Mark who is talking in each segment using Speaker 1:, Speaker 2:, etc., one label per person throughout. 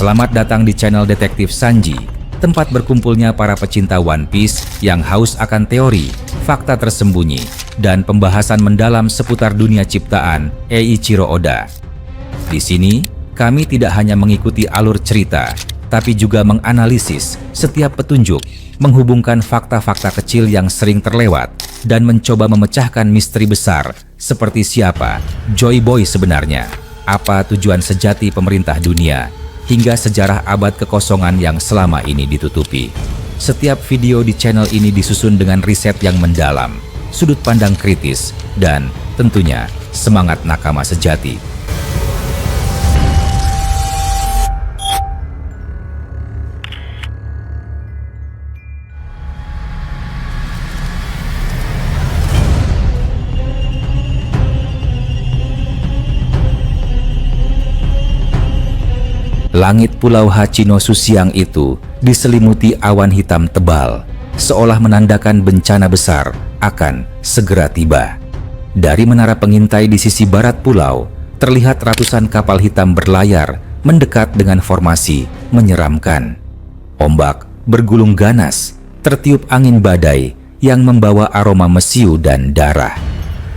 Speaker 1: Selamat datang di channel Detektif Sanji, tempat berkumpulnya para pecinta One Piece yang haus akan teori, fakta tersembunyi, dan pembahasan mendalam seputar dunia ciptaan Eiichiro Oda. Di sini, kami tidak hanya mengikuti alur cerita, tapi juga menganalisis setiap petunjuk, menghubungkan fakta-fakta kecil yang sering terlewat, dan mencoba memecahkan misteri besar seperti siapa Joy Boy sebenarnya, apa tujuan sejati pemerintah dunia, hingga sejarah abad kekosongan yang selama ini ditutupi. Setiap video di channel ini disusun dengan riset yang mendalam, sudut pandang kritis, dan tentunya semangat nakama sejati. Langit Pulau Hachinosu siang itu diselimuti awan hitam tebal, seolah menandakan bencana besar akan segera tiba. Dari menara pengintai di sisi barat pulau, terlihat ratusan kapal hitam berlayar mendekat dengan formasi menyeramkan. Ombak bergulung ganas, tertiup angin badai yang membawa aroma mesiu dan darah.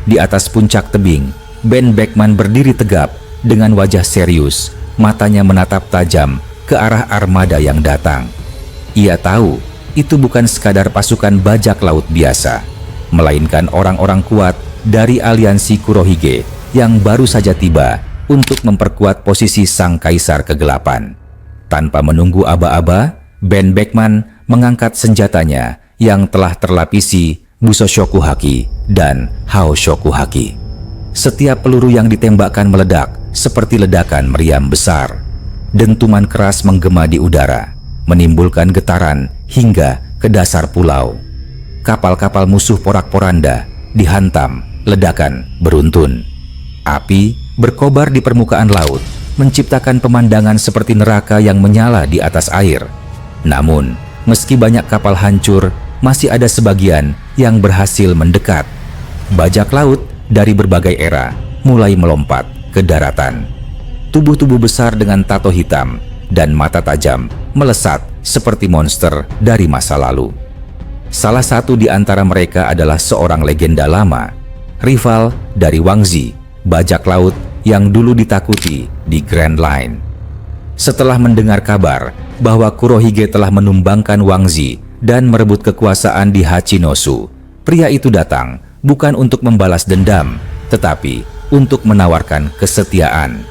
Speaker 1: Di atas puncak tebing, Ben Beckman berdiri tegap dengan wajah serius. Matanya menatap tajam ke arah armada yang datang. Ia tahu itu bukan sekadar pasukan bajak laut biasa, melainkan orang-orang kuat dari aliansi Kurohige yang baru saja tiba untuk memperkuat posisi sang kaisar kegelapan. Tanpa menunggu aba-aba, Ben Beckman mengangkat senjatanya yang telah terlapisi Busoshoku Haki dan Haoshoku Haki. Setiap peluru yang ditembakkan meledak seperti ledakan meriam besar. Dentuman keras menggema di udara, menimbulkan getaran hingga ke dasar pulau. Kapal-kapal musuh porak-poranda dihantam ledakan beruntun. Api berkobar di permukaan laut, menciptakan pemandangan seperti neraka yang menyala di atas air. Namun, meski banyak kapal hancur, masih ada sebagian yang berhasil mendekat. Bajak laut dari berbagai era mulai melompat ke daratan. Tubuh-tubuh besar dengan tato hitam dan mata tajam melesat seperti monster dari masa lalu. Salah satu di antara mereka adalah seorang legenda lama, rival dari Wang Zi, bajak laut yang dulu ditakuti di Grand Line. Setelah mendengar kabar bahwa Kurohige telah menumbangkan Wang Zi dan merebut kekuasaan di Hachinosu, pria itu datang bukan untuk membalas dendam, tetapi untuk menawarkan kesetiaan.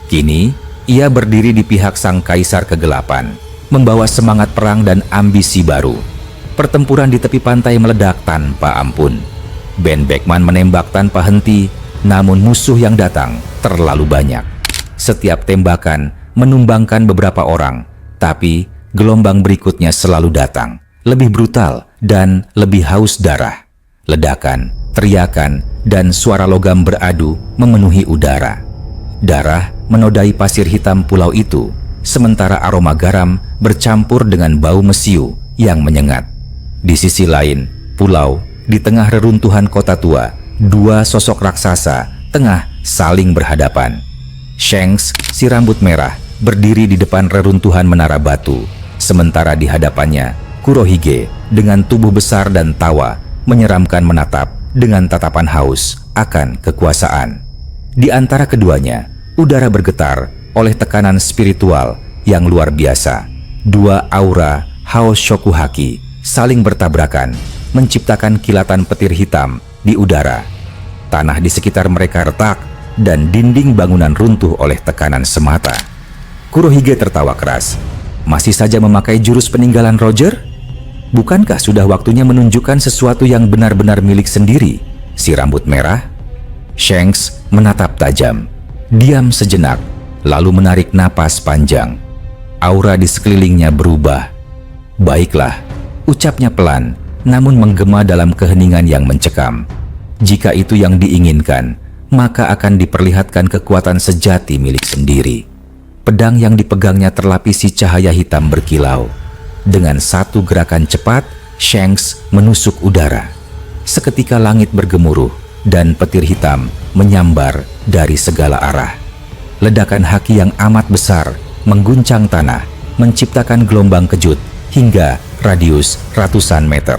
Speaker 1: Kini, ia berdiri di pihak sang kaisar kegelapan, membawa semangat perang dan ambisi baru. Pertempuran di tepi pantai meledak tanpa ampun. Ben Beckman menembak tanpa henti, namun musuh yang datang terlalu banyak. Setiap tembakan menumbangkan beberapa orang, tapi gelombang berikutnya selalu datang, lebih brutal dan lebih haus darah. Ledakan, teriakan, dan suara logam beradu memenuhi udara. Darah menodai pasir hitam pulau itu, sementara aroma garam bercampur dengan bau mesiu yang menyengat. Di sisi lain, pulau, di tengah reruntuhan kota tua, dua sosok raksasa tengah saling berhadapan. Shanks, si rambut merah, berdiri di depan reruntuhan menara batu, sementara di hadapannya, Kurohige dengan tubuh besar dan tawa menyeramkan menatap dengan tatapan haus akan kekuasaan. Di antara keduanya, udara bergetar oleh tekanan spiritual yang luar biasa. Dua aura Haoshoku Haki saling bertabrakan, menciptakan kilatan petir hitam di udara. Tanah di sekitar mereka retak dan dinding bangunan runtuh oleh tekanan semata. Kurohige tertawa keras. Masih saja memakai jurus peninggalan Roger? Bukankah sudah waktunya menunjukkan sesuatu yang benar-benar milik sendiri, si rambut merah? Shanks menatap tajam, diam sejenak, lalu menarik napas panjang. Aura di sekelilingnya berubah. Baiklah, ucapnya pelan, namun menggema dalam keheningan yang mencekam. Jika itu yang diinginkan, maka akan diperlihatkan kekuatan sejati milik sendiri. Pedang yang dipegangnya terlapisi cahaya hitam berkilau. Dengan satu gerakan cepat, Shanks menusuk udara. Seketika langit bergemuruh dan petir hitam menyambar dari segala arah. Ledakan haki yang amat besar mengguncang tanah, menciptakan gelombang kejut hingga radius ratusan meter.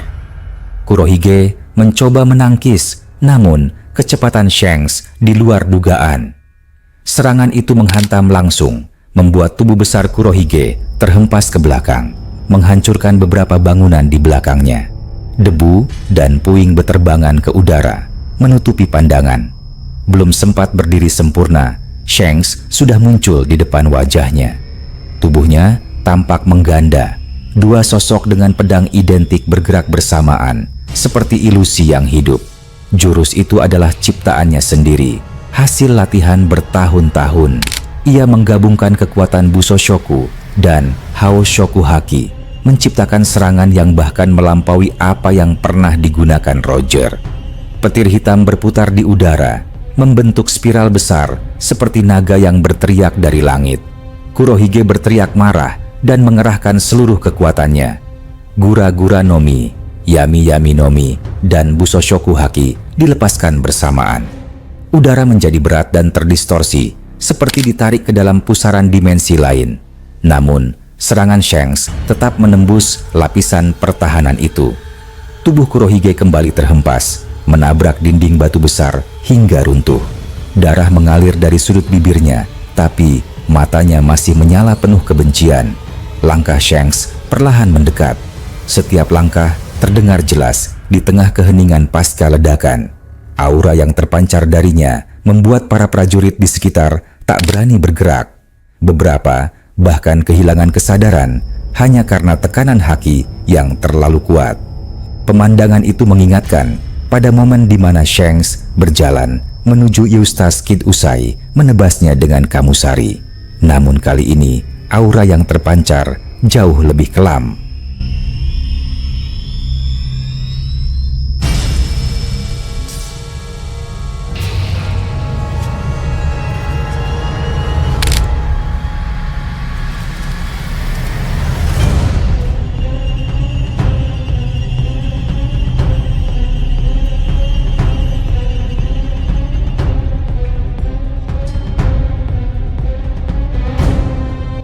Speaker 1: Kurohige mencoba menangkis, namun kecepatan Shanks di luar dugaan. Serangan itu menghantam langsung, membuat tubuh besar Kurohige terhempas ke belakang, menghancurkan beberapa bangunan di belakangnya. Debu dan puing beterbangan ke udara, menutupi pandangan. Belum sempat berdiri sempurna, Shanks sudah muncul di depan wajahnya. Tubuhnya tampak mengganda. Dua sosok dengan pedang identik bergerak bersamaan, seperti ilusi yang hidup. Jurus itu adalah ciptaannya sendiri, hasil latihan bertahun-tahun. Ia menggabungkan kekuatan Busoshoku dan Haoshoku Haki, menciptakan serangan yang bahkan melampaui apa yang pernah digunakan Roger. Petir hitam berputar di udara, membentuk spiral besar seperti naga yang berteriak dari langit. Kurohige berteriak marah dan mengerahkan seluruh kekuatannya. Gura-gura Nomi, Yami-Yami Nomi, dan Busoshoku Haki dilepaskan bersamaan. Udara menjadi berat dan terdistorsi, seperti ditarik ke dalam pusaran dimensi lain. Namun, serangan Shanks tetap menembus lapisan pertahanan itu. Tubuh Kurohige kembali terhempas, menabrak dinding batu besar hingga runtuh. Darah mengalir dari sudut bibirnya, tapi matanya masih menyala penuh kebencian. Langkah Shanks perlahan mendekat. Setiap langkah terdengar jelas di tengah keheningan pasca ledakan. Aura yang terpancar darinya membuat para prajurit di sekitar tak berani bergerak. Beberapa bahkan kehilangan kesadaran hanya karena tekanan haki yang terlalu kuat. Pemandangan itu mengingatkan pada momen di mana Shanks berjalan menuju Eustace Kid usai menebasnya dengan Kamusari. Namun kali ini aura yang terpancar jauh lebih kelam.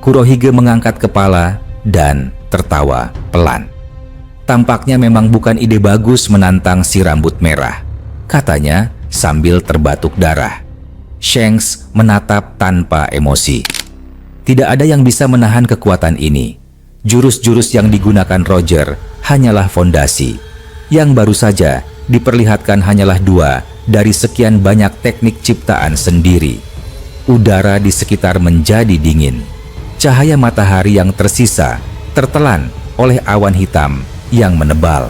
Speaker 1: Kurohige mengangkat kepala dan tertawa pelan. Tampaknya memang bukan ide bagus menantang si rambut merah, katanya sambil terbatuk darah. Shanks menatap tanpa emosi. Tidak ada yang bisa menahan kekuatan ini. Jurus-jurus yang digunakan Roger hanyalah fondasi. Yang baru saja diperlihatkan hanyalah 2 dari sekian banyak teknik ciptaan sendiri. Udara di sekitar menjadi dingin. Cahaya matahari yang tersisa tertelan oleh awan hitam yang menebal.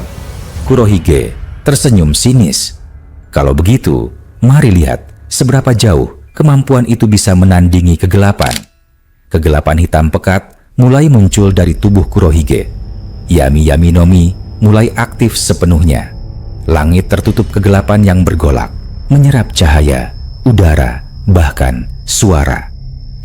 Speaker 1: Kurohige tersenyum sinis. Kalau begitu, mari lihat seberapa jauh kemampuan itu bisa menandingi kegelapan. Kegelapan hitam pekat mulai muncul dari tubuh Kurohige. Yami-Yami Nomi mulai aktif sepenuhnya. Langit tertutup kegelapan yang bergolak, menyerap cahaya, udara, bahkan suara.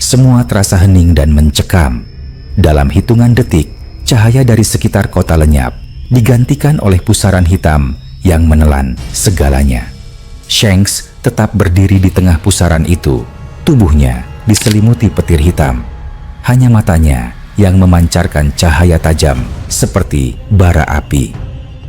Speaker 1: Semua terasa hening dan mencekam. Dalam hitungan detik, cahaya dari sekitar kota lenyap, digantikan oleh pusaran hitam yang menelan segalanya. Shanks tetap berdiri di tengah pusaran itu. Tubuhnya diselimuti petir hitam. Hanya matanya yang memancarkan cahaya tajam seperti bara api.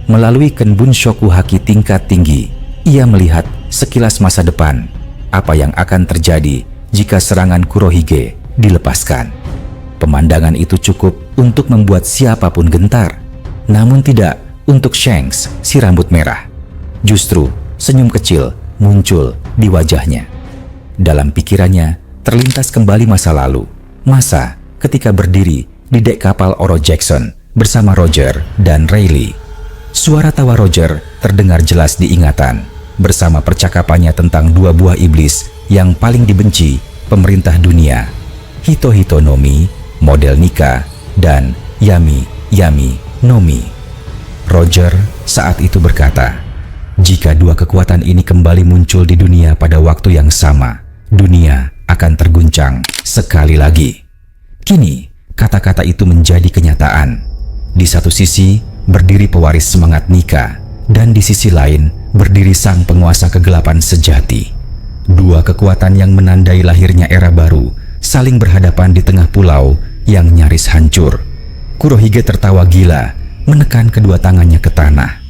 Speaker 1: Melalui Kenbunshoku Haki tingkat tinggi, ia melihat sekilas masa depan. Apa yang akan terjadi jika serangan Kurohige dilepaskan? Pemandangan itu cukup untuk membuat siapapun gentar, namun tidak untuk Shanks, si rambut merah. Justru senyum kecil muncul di wajahnya. Dalam pikirannya terlintas kembali masa lalu, masa ketika berdiri di dek kapal Oro Jackson bersama Roger dan Rayleigh. Suara tawa Roger terdengar jelas di ingatan, bersama percakapannya tentang 2 buah iblis yang paling dibenci pemerintah dunia, Hito-Hito Nomi, model Nika, dan Yami-Yami Nomi. Roger saat itu berkata, jika 2 kekuatan ini kembali muncul di dunia pada waktu yang sama, dunia akan terguncang sekali lagi. Kini, kata-kata itu menjadi kenyataan. Di satu sisi, berdiri pewaris semangat Nika, dan di sisi lain, berdiri sang penguasa kegelapan sejati. 2 kekuatan yang menandai lahirnya era baru, saling berhadapan di tengah pulau yang nyaris hancur. Kurohige tertawa gila, menekan kedua tangannya ke tanah.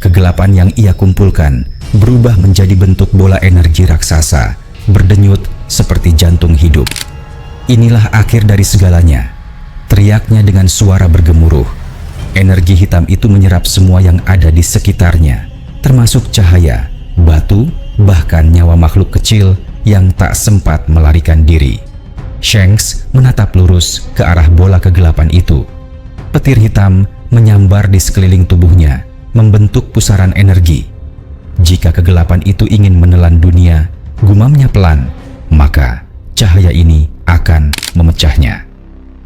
Speaker 1: Kegelapan yang ia kumpulkan berubah menjadi bentuk bola energi raksasa, berdenyut seperti jantung hidup. "Inilah akhir dari segalanya," teriaknya dengan suara bergemuruh. Energi hitam itu menyerap semua yang ada di sekitarnya, termasuk cahaya, batu, bahkan nyawa makhluk kecil yang tak sempat melarikan diri. Shanks menatap lurus ke arah bola kegelapan itu. Petir hitam menyambar di sekeliling tubuhnya, membentuk pusaran energi. Jika kegelapan itu ingin menelan dunia, gumamnya pelan, maka cahaya ini akan memecahnya.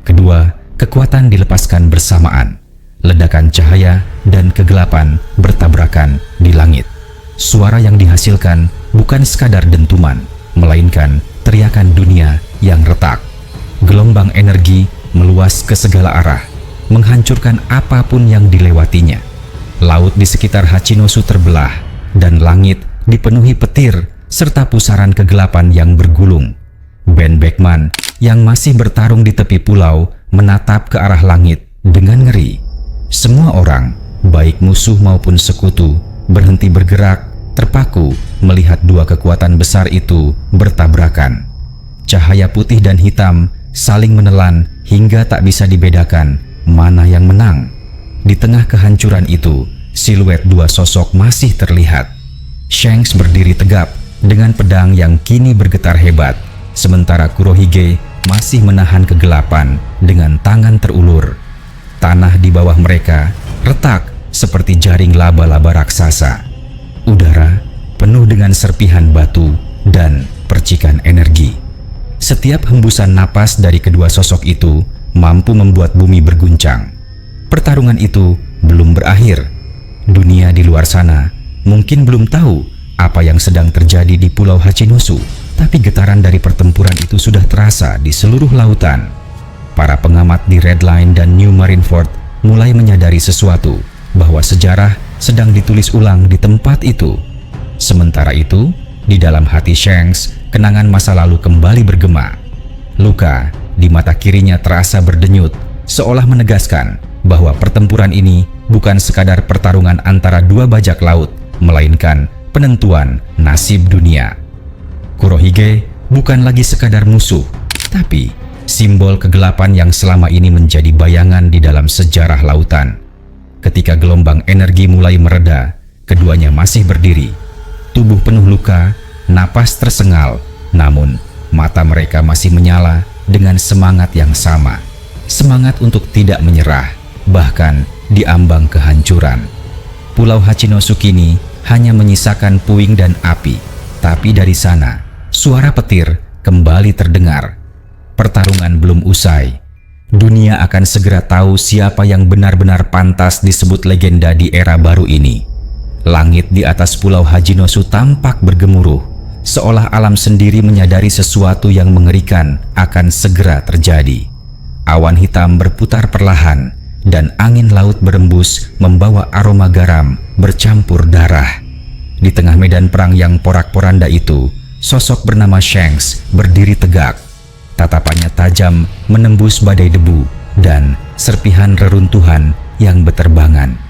Speaker 1: Kedua kekuatan dilepaskan bersamaan. Ledakan cahaya dan kegelapan bertabrakan di langit. Suara yang dihasilkan bukan sekadar dentuman, melainkan teriakan dunia yang retak. Gelombang energi meluas ke segala arah, menghancurkan apapun yang dilewatinya. Laut di sekitar Hachinosu terbelah, dan langit dipenuhi petir serta pusaran kegelapan yang bergulung. Ben Beckman yang masih bertarung di tepi pulau menatap ke arah langit dengan ngeri. Semua orang, baik musuh maupun sekutu, berhenti bergerak, terpaku melihat dua kekuatan besar itu bertabrakan. Cahaya putih dan hitam saling menelan hingga tak bisa dibedakan mana yang menang. Di tengah kehancuran itu, siluet dua sosok masih terlihat. Shanks berdiri tegap dengan pedang yang kini bergetar hebat, sementara Kurohige masih menahan kegelapan dengan tangan terulur. Tanah di bawah mereka retak seperti jaring laba-laba raksasa. Udara penuh dengan serpihan batu dan percikan energi. Setiap hembusan napas dari kedua sosok itu mampu membuat bumi berguncang. Pertarungan itu belum berakhir. Dunia di luar sana mungkin belum tahu apa yang sedang terjadi di Pulau Hachinosu, tapi getaran dari pertempuran itu sudah terasa di seluruh lautan. Para pengamat di Red Line dan New Marineford mulai menyadari sesuatu, bahwa sejarah sedang ditulis ulang di tempat itu. Sementara itu, di dalam hati Shanks, kenangan masa lalu kembali bergema. Luka di mata kirinya terasa berdenyut, seolah menegaskan bahwa pertempuran ini bukan sekadar pertarungan antara dua bajak laut, melainkan penentuan nasib dunia. Kurohige bukan lagi sekadar musuh, tapi simbol kegelapan yang selama ini menjadi bayangan di dalam sejarah lautan. Ketika gelombang energi mulai mereda, keduanya masih berdiri. Tubuh penuh luka, napas tersengal, namun mata mereka masih menyala dengan semangat yang sama. Semangat untuk tidak menyerah, bahkan di ambang kehancuran. Pulau Hachinosu kini hanya menyisakan puing dan api, tapi dari sana, suara petir kembali terdengar. Pertarungan belum usai. Dunia akan segera tahu siapa yang benar-benar pantas disebut legenda di era baru ini. Langit di atas Pulau Hachinosu tampak bergemuruh, seolah alam sendiri menyadari sesuatu yang mengerikan akan segera terjadi. Awan hitam berputar perlahan, dan angin laut berembus membawa aroma garam bercampur darah. Di tengah medan perang yang porak-poranda itu, sosok bernama Shanks berdiri tegak. Tatapannya tajam menembus badai debu dan serpihan reruntuhan yang beterbangan.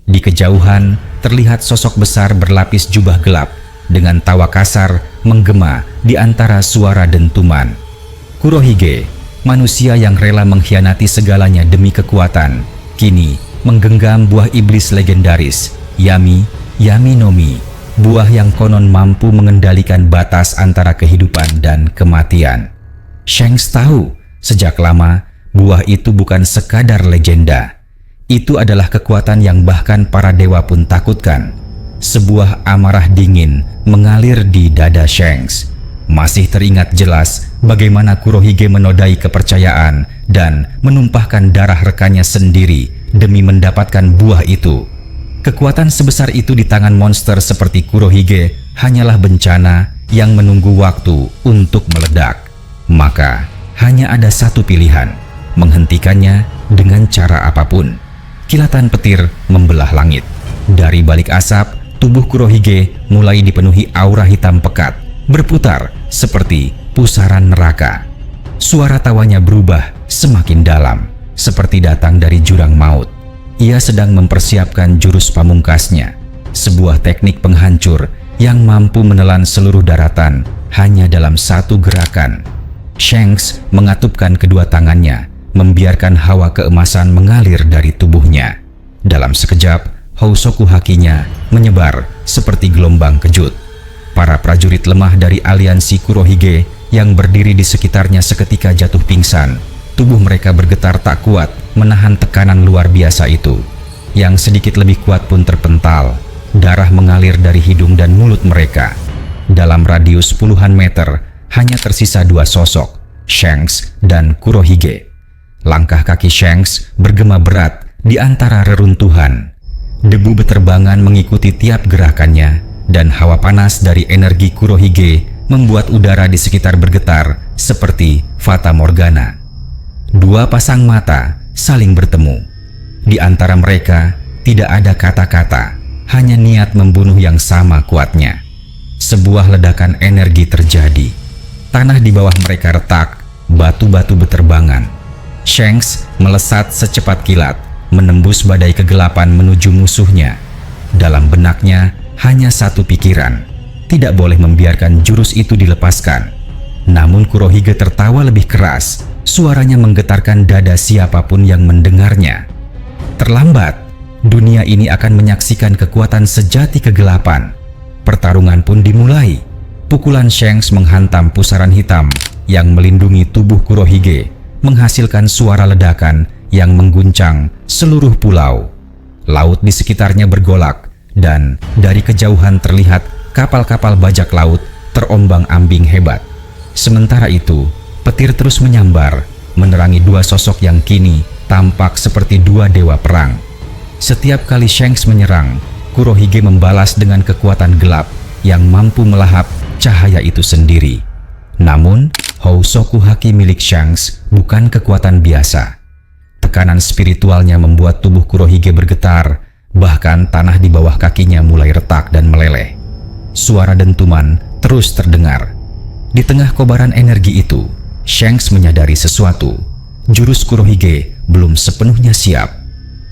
Speaker 1: Di kejauhan, terlihat sosok besar berlapis jubah gelap dengan tawa kasar menggema di antara suara dentuman. Kurohige, manusia yang rela mengkhianati segalanya demi kekuatan, kini menggenggam buah iblis legendaris, Yami no Mi, buah yang konon mampu mengendalikan batas antara kehidupan dan kematian. Shanks tahu sejak lama buah itu bukan sekadar legenda. Itu adalah kekuatan yang bahkan para dewa pun takutkan. Sebuah amarah dingin mengalir di dada Shanks. Masih teringat jelas bagaimana Kurohige menodai kepercayaan dan menumpahkan darah rekannya sendiri demi mendapatkan buah itu. Kekuatan sebesar itu di tangan monster seperti Kurohige hanyalah bencana yang menunggu waktu untuk meledak. Maka hanya ada satu pilihan, menghentikannya dengan cara apapun. Kilatan petir membelah langit. Dari balik asap, tubuh Kurohige mulai dipenuhi aura hitam pekat, berputar seperti pusaran neraka. Suara tawanya berubah semakin dalam, seperti datang dari jurang maut. Ia sedang mempersiapkan jurus pamungkasnya, sebuah teknik penghancur yang mampu menelan seluruh daratan hanya dalam satu gerakan. Shanks mengatupkan kedua tangannya, membiarkan hawa keemasan mengalir dari tubuhnya. Dalam sekejap, Housoku Hakinya menyebar seperti gelombang kejut. Para prajurit lemah dari aliansi Kurohige yang berdiri di sekitarnya seketika jatuh pingsan. Tubuh mereka bergetar tak kuat menahan tekanan luar biasa itu. Yang sedikit lebih kuat pun terpental. Darah mengalir dari hidung dan mulut mereka. Dalam radius puluhan meter, hanya tersisa dua sosok, Shanks dan Kurohige. Langkah kaki Shanks bergema berat di antara reruntuhan. Debu beterbangan mengikuti tiap gerakannya, dan hawa panas dari energi Kurohige membuat udara di sekitar bergetar seperti fata morgana. Dua pasang mata saling bertemu. Di antara mereka tidak ada kata-kata, hanya niat membunuh yang sama kuatnya. Sebuah ledakan energi terjadi. Tanah di bawah mereka retak, batu-batu beterbangan. Shanks melesat secepat kilat, menembus badai kegelapan menuju musuhnya. Dalam benaknya hanya satu pikiran, tidak boleh membiarkan jurus itu dilepaskan. Namun Kurohige tertawa lebih keras, suaranya menggetarkan dada siapapun yang mendengarnya. Terlambat, dunia ini akan menyaksikan kekuatan sejati kegelapan. Pertarungan pun dimulai. Pukulan Shanks menghantam pusaran hitam yang melindungi tubuh Kurohige, menghasilkan suara ledakan yang mengguncang seluruh pulau. Laut di sekitarnya bergolak, dan dari kejauhan terlihat kapal-kapal bajak laut terombang-ambing hebat. Sementara itu, petir terus menyambar, menerangi dua sosok yang kini tampak seperti dua dewa perang. Setiap kali Shanks menyerang, Kurohige membalas dengan kekuatan gelap yang mampu melahap cahaya itu sendiri. Namun, Housoku Haki milik Shanks bukan kekuatan biasa. Tekanan spiritualnya membuat tubuh Kurohige bergetar, bahkan tanah di bawah kakinya mulai retak dan meleleh. Suara dentuman terus terdengar. Di tengah kobaran energi itu, Shanks menyadari sesuatu. Jurus Kurohige belum sepenuhnya siap.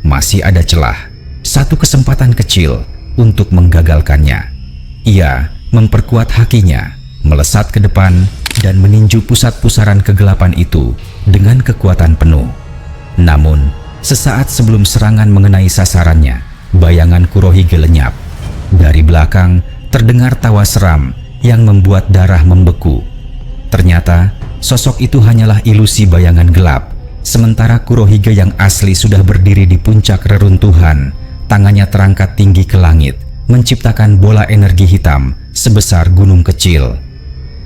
Speaker 1: Masih ada celah, satu kesempatan kecil untuk menggagalkannya. Ia memperkuat hakinya, melesat ke depan dan meninju pusat pusaran kegelapan itu dengan kekuatan penuh. Namun, sesaat sebelum serangan mengenai sasarannya, bayangan Kurohige lenyap. Dari belakang terdengar tawa seram yang membuat darah membeku. Ternyata sosok itu hanyalah ilusi bayangan gelap. Sementara Kurohige yang asli sudah berdiri di puncak reruntuhan, tangannya terangkat tinggi ke langit, menciptakan bola energi hitam sebesar gunung kecil.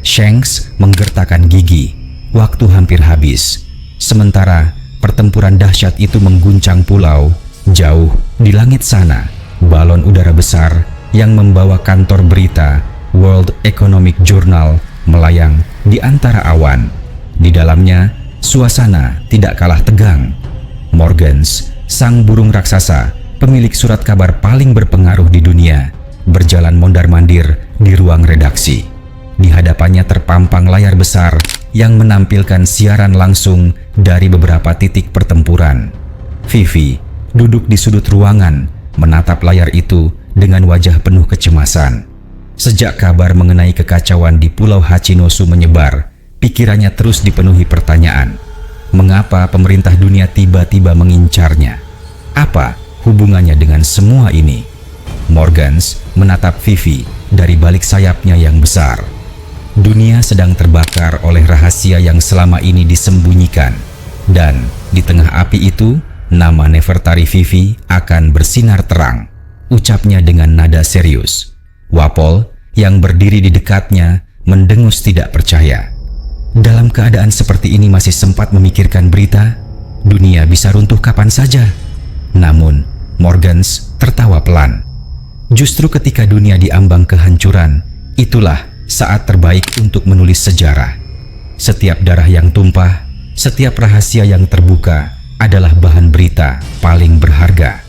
Speaker 1: Shanks menggertakkan gigi. Waktu hampir habis. Sementara pertempuran dahsyat itu mengguncang pulau. Jauh di langit sana, balon udara besar yang membawa kantor berita World Economic Journal melayang di antara awan. Di dalamnya, suasana tidak kalah tegang. Morgans, sang burung raksasa, pemilik surat kabar paling berpengaruh di dunia, berjalan mondar-mandir di ruang redaksi. Di hadapannya terpampang layar besar yang menampilkan siaran langsung dari beberapa titik pertempuran. Vivi duduk di sudut ruangan, menatap layar itu dengan wajah penuh kecemasan. Sejak kabar mengenai kekacauan di Pulau Hachinosu menyebar, pikirannya terus dipenuhi pertanyaan. Mengapa pemerintah dunia tiba-tiba mengincarnya? Apa hubungannya dengan semua ini? Morgans menatap Vivi dari balik sayapnya yang besar. Dunia sedang terbakar oleh rahasia yang selama ini disembunyikan. Dan di tengah api itu, nama Nefertari Vivi akan bersinar terang. Ucapnya dengan nada serius. Wapol yang berdiri di dekatnya mendengus tidak percaya. Dalam keadaan seperti ini masih sempat memikirkan berita, dunia bisa runtuh kapan saja. Namun, Morgans tertawa pelan. Justru ketika dunia diambang kehancuran, itulah saat terbaik untuk menulis sejarah. Setiap darah yang tumpah, setiap rahasia yang terbuka adalah bahan berita paling berharga.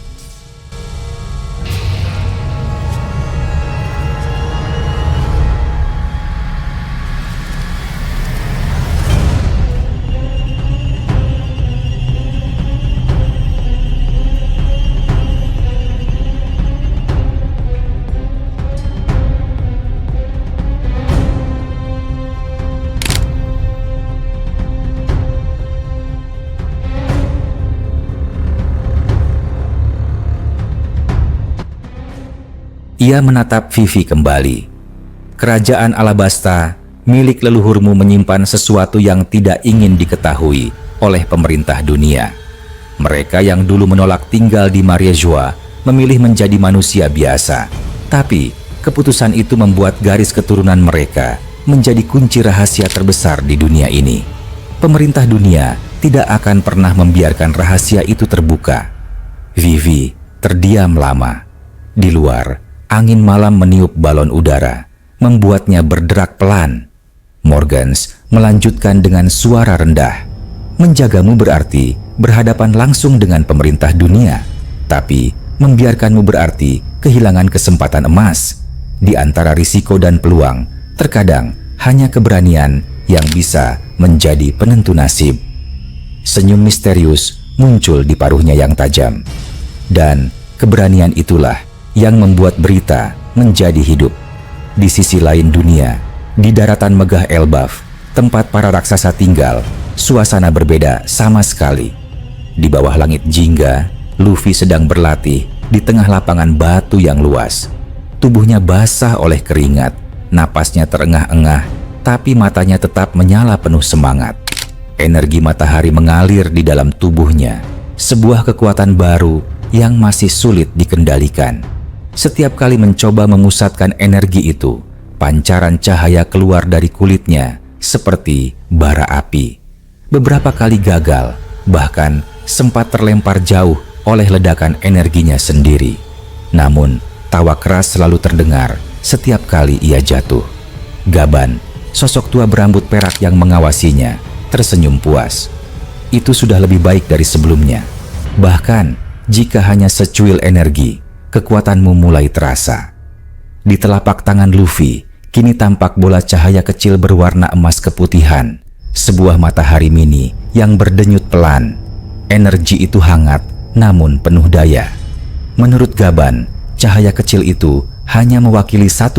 Speaker 1: Ia menatap Vivi kembali. Kerajaan Alabasta, milik leluhurmu, menyimpan sesuatu yang tidak ingin diketahui oleh pemerintah dunia. Mereka yang dulu menolak tinggal di Mariejoa memilih menjadi manusia biasa. Tapi, keputusan itu membuat garis keturunan mereka menjadi kunci rahasia terbesar di dunia ini. Pemerintah dunia tidak akan pernah membiarkan rahasia itu terbuka. Vivi terdiam lama. Di luar, angin malam meniup balon udara, membuatnya berderak pelan. Morgans melanjutkan dengan suara rendah. Menjagamu berarti berhadapan langsung dengan pemerintah dunia. Tapi, membiarkanmu berarti kehilangan kesempatan emas. Di antara risiko dan peluang, terkadang hanya keberanian yang bisa menjadi penentu nasib. Senyum misterius muncul di paruhnya yang tajam. Dan keberanian itulah yang membuat berita menjadi hidup. Di sisi lain dunia, di daratan megah Elbaf, tempat para raksasa tinggal, suasana berbeda sama sekali. Di bawah langit jingga, Luffy sedang berlatih di tengah lapangan batu yang luas. Tubuhnya basah oleh keringat, napasnya terengah-engah, tapi matanya tetap menyala penuh semangat. Energi matahari mengalir di dalam tubuhnya, sebuah kekuatan baru yang masih sulit dikendalikan. Setiap kali mencoba memusatkan energi itu, pancaran cahaya keluar dari kulitnya seperti bara api. Beberapa kali gagal, bahkan sempat terlempar jauh oleh ledakan energinya sendiri. Namun, tawa keras selalu terdengar setiap kali ia jatuh. Gaban, sosok tua berambut perak yang mengawasinya, tersenyum puas. Itu sudah lebih baik dari sebelumnya. Bahkan, jika hanya secuil energi, kekuatanmu mulai terasa. Di telapak tangan Luffy, kini tampak bola cahaya kecil berwarna emas keputihan. Sebuah matahari mini yang berdenyut pelan. Energi itu hangat, namun penuh daya. Menurut Gaban, cahaya kecil itu hanya mewakili 1%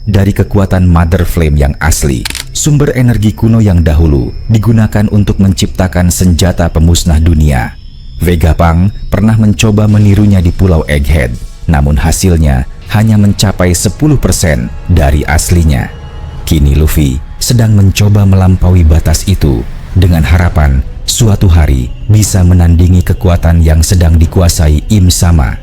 Speaker 1: dari kekuatan Mother Flame yang asli. Sumber energi kuno yang dahulu digunakan untuk menciptakan senjata pemusnah dunia. Vegapunk pernah mencoba menirunya di Pulau Egghead, namun hasilnya hanya mencapai 10% dari aslinya. Kini Luffy sedang mencoba melampaui batas itu dengan harapan suatu hari bisa menandingi kekuatan yang sedang dikuasai Im Sama.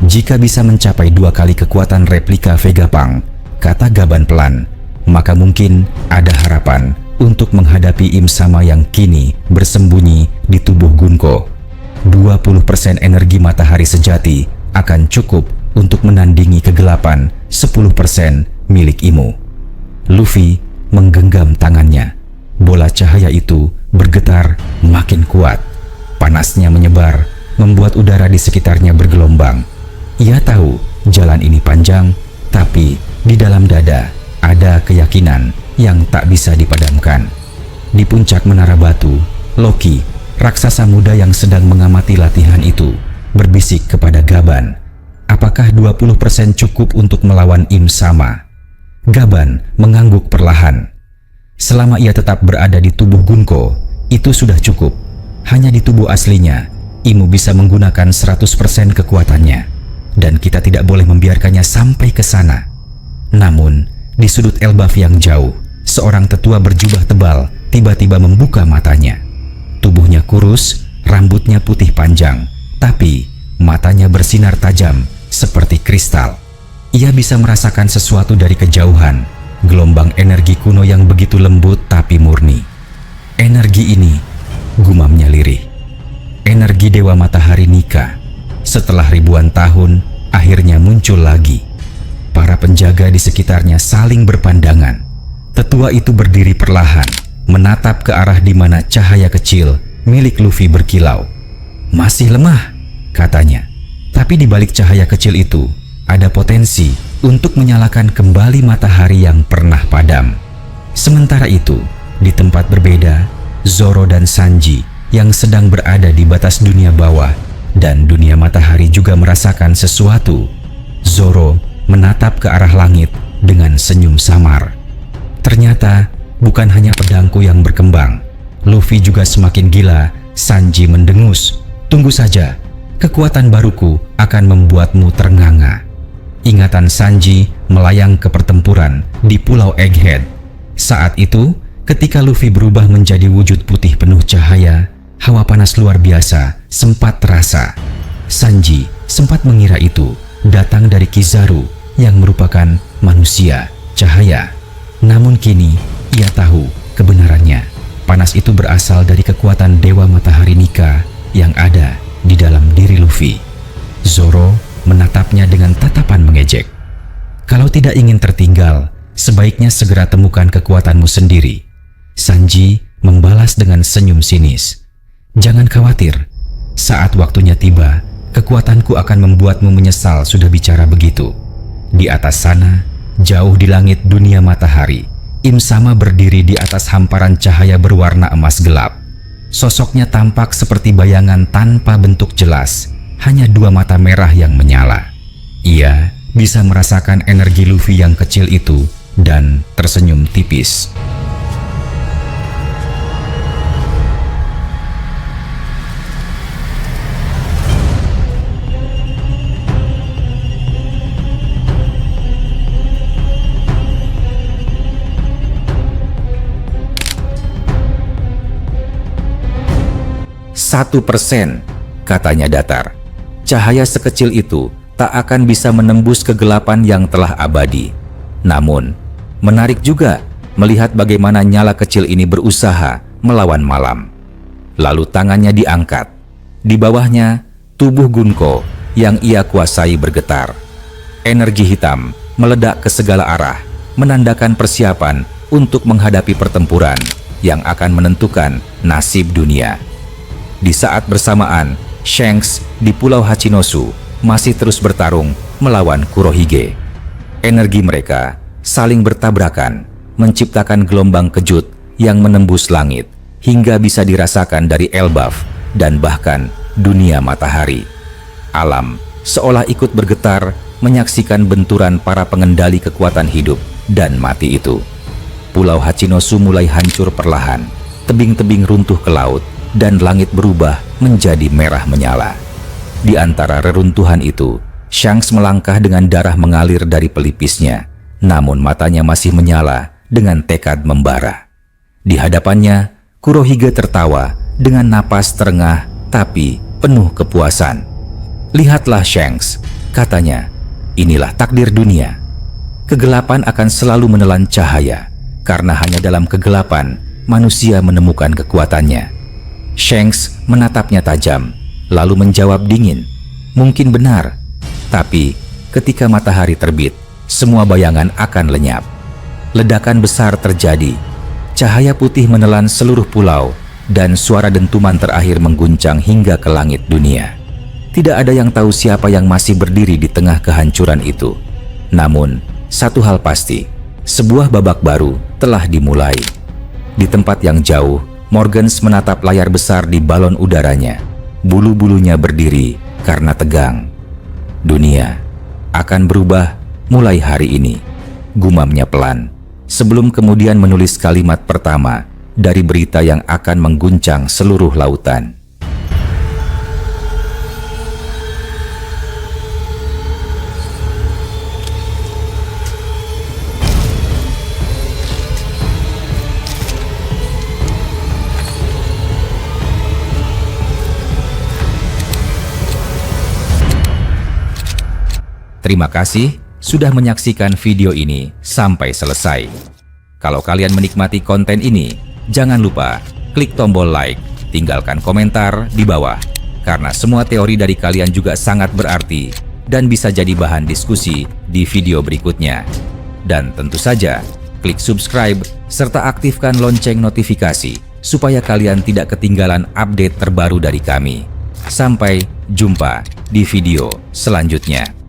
Speaker 1: Jika bisa mencapai 2 kali kekuatan replika Vegapunk, kata Gaban pelan, maka mungkin ada harapan untuk menghadapi Im Sama yang kini bersembunyi di tubuh Gunko. 20% energi matahari sejati akan cukup untuk menandingi kegelapan 10% milik Imu. Luffy menggenggam tangannya. Bola cahaya itu bergetar makin kuat. Panasnya menyebar, membuat udara di sekitarnya bergelombang. Ia tahu jalan ini panjang, tapi di dalam dada ada keyakinan yang tak bisa dipadamkan. Di puncak menara batu, Loki, raksasa muda yang sedang mengamati latihan itu, berbisik kepada Gaban, apakah 20% cukup untuk melawan Im Sama? Gaban mengangguk perlahan. Selama ia tetap berada di tubuh Gunko, itu sudah cukup. Hanya di tubuh aslinya, Imu bisa menggunakan 100% kekuatannya, dan kita tidak boleh membiarkannya sampai ke sana. Namun, di sudut Elbaf yang jauh, seorang tetua berjubah tebal tiba-tiba membuka matanya. Tubuhnya kurus, rambutnya putih panjang, tapi matanya bersinar tajam seperti kristal. Ia bisa merasakan sesuatu dari kejauhan, gelombang energi kuno yang begitu lembut tapi murni. Energi ini, gumamnya lirih. Energi Dewa Matahari Nika. Setelah ribuan tahun, akhirnya muncul lagi. Para penjaga di sekitarnya saling berpandangan. Tetua itu berdiri perlahan, menatap ke arah di mana cahaya kecil milik Luffy berkilau. Masih lemah, katanya. Tapi di balik cahaya kecil itu, ada potensi untuk menyalakan kembali matahari yang pernah padam. Sementara itu, di tempat berbeda, Zoro dan Sanji yang sedang berada di batas dunia bawah dan dunia matahari juga merasakan sesuatu. Zoro menatap ke arah langit dengan senyum samar. Ternyata bukan hanya pedangku yang berkembang. Luffy juga semakin gila. Sanji mendengus. Tunggu saja. Kekuatan baruku akan membuatmu ternganga. Ingatan Sanji melayang ke pertempuran di Pulau Egghead. Saat itu, ketika Luffy berubah menjadi wujud putih penuh cahaya, hawa panas luar biasa sempat terasa. Sanji sempat mengira itu datang dari Kizaru yang merupakan manusia cahaya. Namun kini, ia tahu kebenarannya. Panas itu berasal dari kekuatan Dewa Matahari Nika yang ada di dalam diri Luffy. Zoro menatapnya dengan tatapan mengejek. Kalau tidak ingin tertinggal, sebaiknya segera temukan kekuatanmu sendiri. Sanji membalas dengan senyum sinis. Jangan khawatir, saat waktunya tiba, kekuatanku akan membuatmu menyesal sudah bicara begitu. Di atas sana, jauh di langit dunia matahari, Im Sama berdiri di atas hamparan cahaya berwarna emas gelap. Sosoknya tampak seperti bayangan tanpa bentuk jelas, hanya dua mata merah yang menyala. Ia bisa merasakan energi Luffy yang kecil itu dan tersenyum tipis. "1%," katanya datar. Cahaya sekecil itu tak akan bisa menembus kegelapan yang telah abadi. Namun, menarik juga melihat bagaimana nyala kecil ini berusaha melawan malam. Lalu tangannya diangkat. Di bawahnya, tubuh Gunko yang ia kuasai bergetar. Energi hitam meledak ke segala arah, menandakan persiapan untuk menghadapi pertempuran yang akan menentukan nasib dunia. Di saat bersamaan, Shanks di Pulau Hachinosu masih terus bertarung melawan Kurohige. Energi mereka saling bertabrakan, menciptakan gelombang kejut yang menembus langit hingga bisa dirasakan dari Elbaf dan bahkan dunia matahari. Alam seolah ikut bergetar menyaksikan benturan para pengendali kekuatan hidup dan mati itu. Pulau Hachinosu mulai hancur perlahan, tebing-tebing runtuh ke laut, dan langit berubah menjadi merah menyala. Di antara reruntuhan itu, Shanks melangkah dengan darah mengalir dari pelipisnya, namun matanya masih menyala dengan tekad membara. Di hadapannya, Kurohige tertawa dengan napas terengah tapi penuh kepuasan. "Lihatlah Shanks," katanya, "inilah takdir dunia. Kegelapan akan selalu menelan cahaya, karena hanya dalam kegelapan manusia menemukan kekuatannya." Shanks menatapnya tajam, lalu menjawab dingin, "Mungkin benar, tapi ketika matahari terbit, semua bayangan akan lenyap." Ledakan besar terjadi, cahaya putih menelan seluruh pulau, dan suara dentuman terakhir mengguncang hingga ke langit dunia. Tidak ada yang tahu siapa yang masih berdiri di tengah kehancuran itu. Namun, satu hal pasti, sebuah babak baru telah dimulai. Di tempat yang jauh, Morgans menatap layar besar di balon udaranya. Bulu-bulunya berdiri karena tegang. "Dunia akan berubah mulai hari ini," gumamnya pelan, sebelum kemudian menulis kalimat pertama dari berita yang akan mengguncang seluruh lautan. Terima kasih sudah menyaksikan video ini sampai selesai. Kalau kalian menikmati konten ini, jangan lupa klik tombol like, tinggalkan komentar di bawah, karena semua teori dari kalian juga sangat berarti dan bisa jadi bahan diskusi di video berikutnya. Dan tentu saja, klik subscribe serta aktifkan lonceng notifikasi supaya kalian tidak ketinggalan update terbaru dari kami. Sampai jumpa di video selanjutnya.